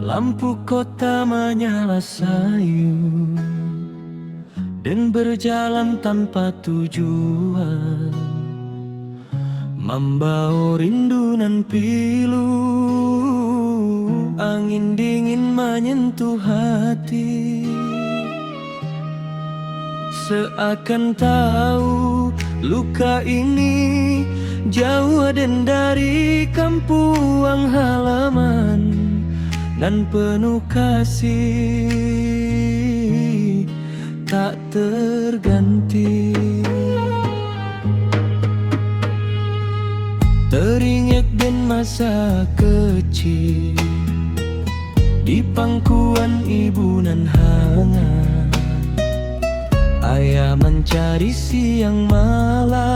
Lampu kota menyala sayu dan berjalan tanpa tujuan, membawa rindu nan pilu. Angin dingin menyentuh hati, seakan tahu luka ini jauh dan dari kampung halaman, dan penuh kasih tak terganti. Teringat dan masa kecil di pangkuan ibu nan hangat, ayah mencari siang malam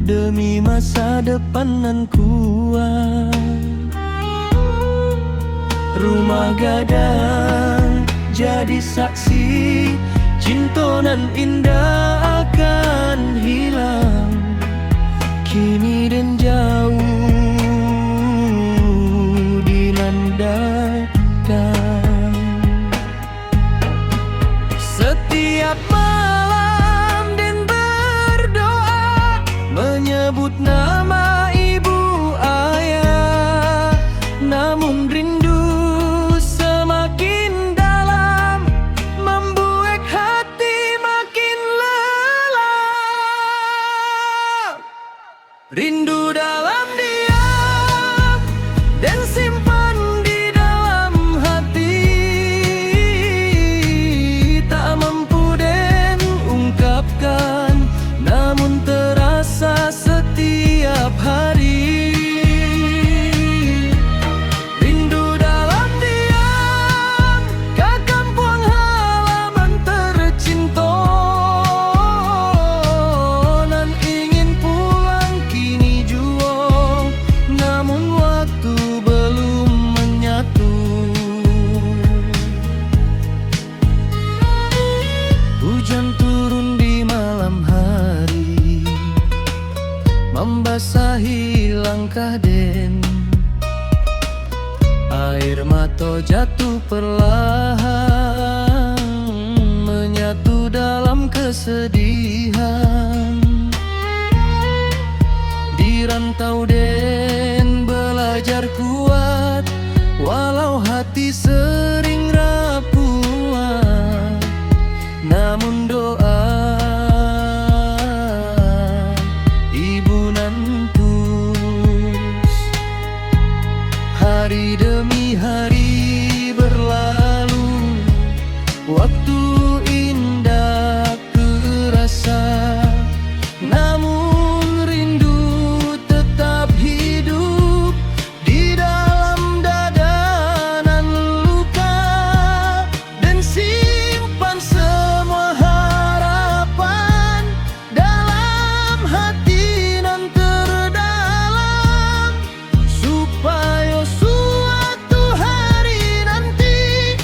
demi masa depan nan kuat. Rumah gadang jadi saksi, cinta nan indah akan hilang kini dan jauh dilandaikan. Setiap malam dan berdoa menyebut nama ibu ayah, namun rindu semakin dalam membuat hati makin lelah. Rindu dalam diam dan simpan di dalam hati, tak mampu dan ungkapkan, namun terasa setiap hari. Rindu dalam diam ke kampung halaman tercinta, nan ingin pulang kini jua, namun waktu belum menyatu. Hujan turun di malam hari, membasahi langkah den. Air mata jatuh perlahan, menyatu dalam kesedihan. Di rantau den belajar kuat, walau hati sering rapuh, namun doa ibu nan tulus. Hari demi hari berlalu, waktu indah terasa, namun rindu tetap hidup di dalam dada nan luka, dan simpan semua harapan dalam hati nan terdalam, supaya suatu hari nanti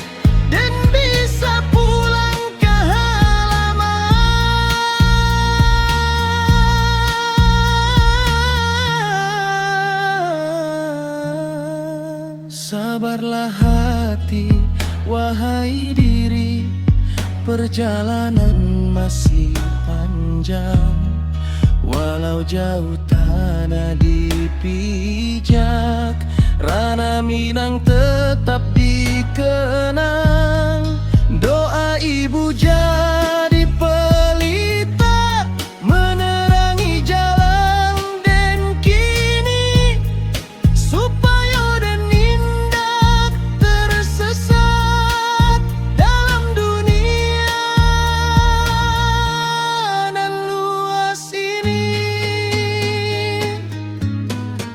dan bisa pulang ke halaman. Sabarlah hati, wahai diri, perjalanan masih panjang. Walau jauh tanah dipijak, Rana Minang tetap dikenang. Doa ibu jadi pelita, menerangi jalan dan kini, supaya dan indah tersesat dalam dunia nan luas ini.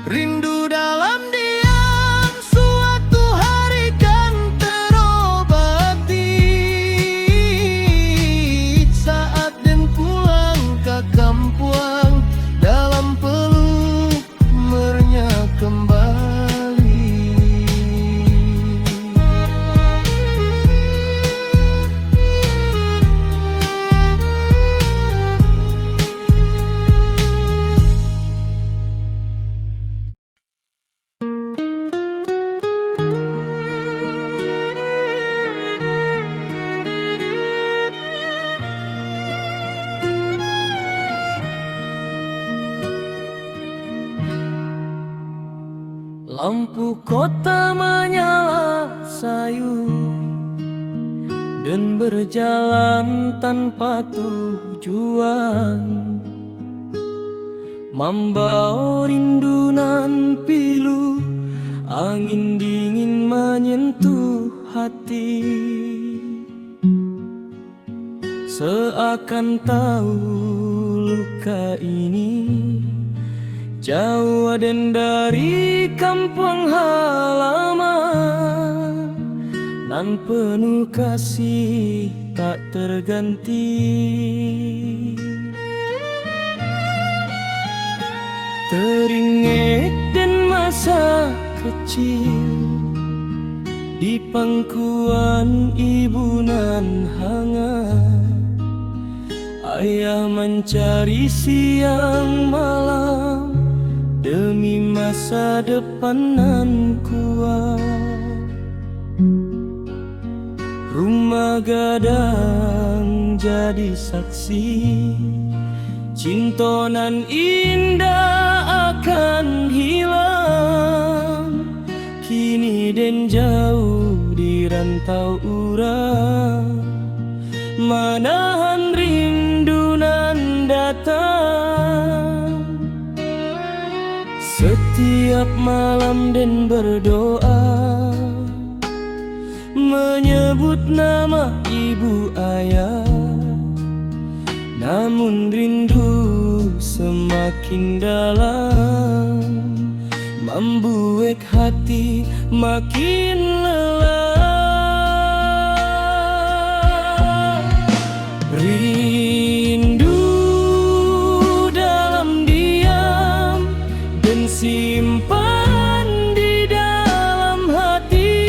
Rindu dalam diam suatu hari kan terobati. Lampu kota menyala sayu dan berjalan tanpa tujuan, membawa rindu nan pilu, angin dingin menyentuh hati. Seakan tahu luka ini jauh dan dari kampung halaman, nan penuh kasih tak terganti. Teringat dan masa kecil di pangkuan ibu nan hangat, ayah mencari siang malam demi masa depan nan kuat. Rumah gadang jadi saksi, cinta nan indah akan hilang. Kini den jauh di rantau urang, menahan rindu nan datang. Setiap malam den berdoa, menyebut nama ibu ayah, namun rindu semakin dalam, membuat hati makin lelah. Rindu dalam diam dan simpan di dalam hati,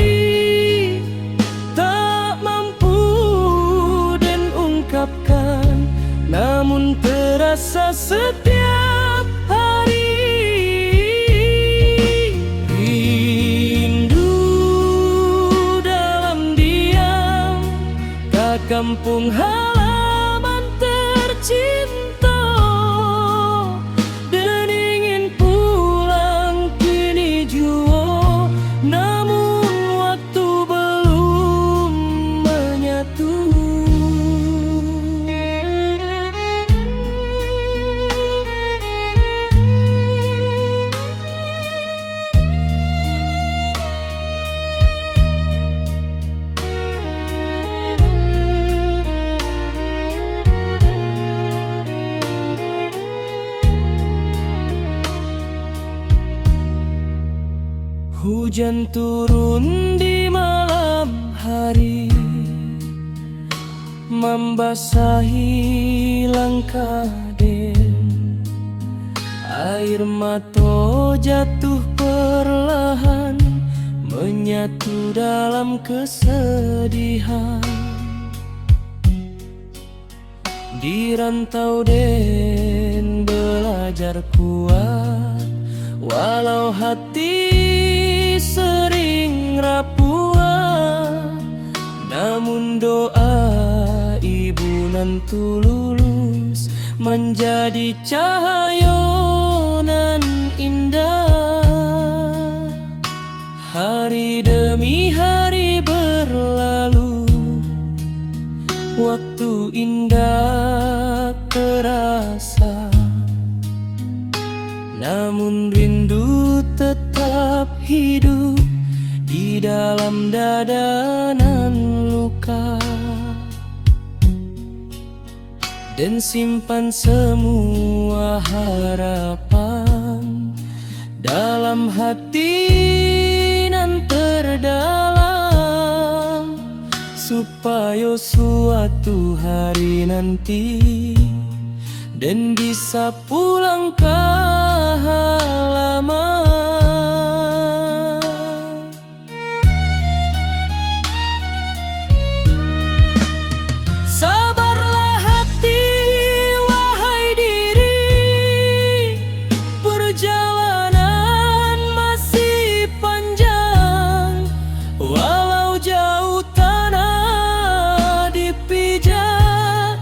tak mampu dan ungkapkan, namun terasa setiap hari. Rindu dalam diam ke kampung halaman tercinta, dan ingin pulang kini jua, namun waktu belum menyatu. Hujan turun di malam hari, membasahi langkah den. Air mata jatuh perlahan, menyatu dalam kesedihan. Di rantau den belajar kuat, walau hati sering rapuh, namun doa ibu nan tulus menjadi cahaya nan indah. Hari demi hari berlalu, waktu indah terasa, namun rindu tetap hidup di dalam dada nan luka. Dan simpan semua harapan dalam hati nan terdalam, supaya suatu hari nanti dan bisa pulang ke halaman. Sabarlah hati, wahai diri, perjalanan masih panjang, walau jauh tanah dipijak,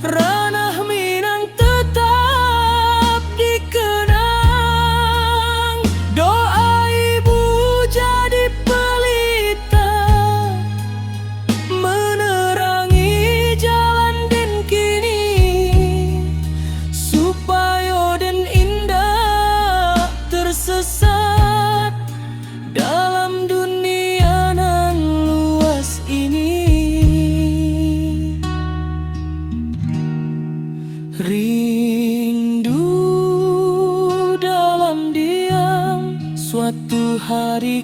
ranah Minang tetap di hari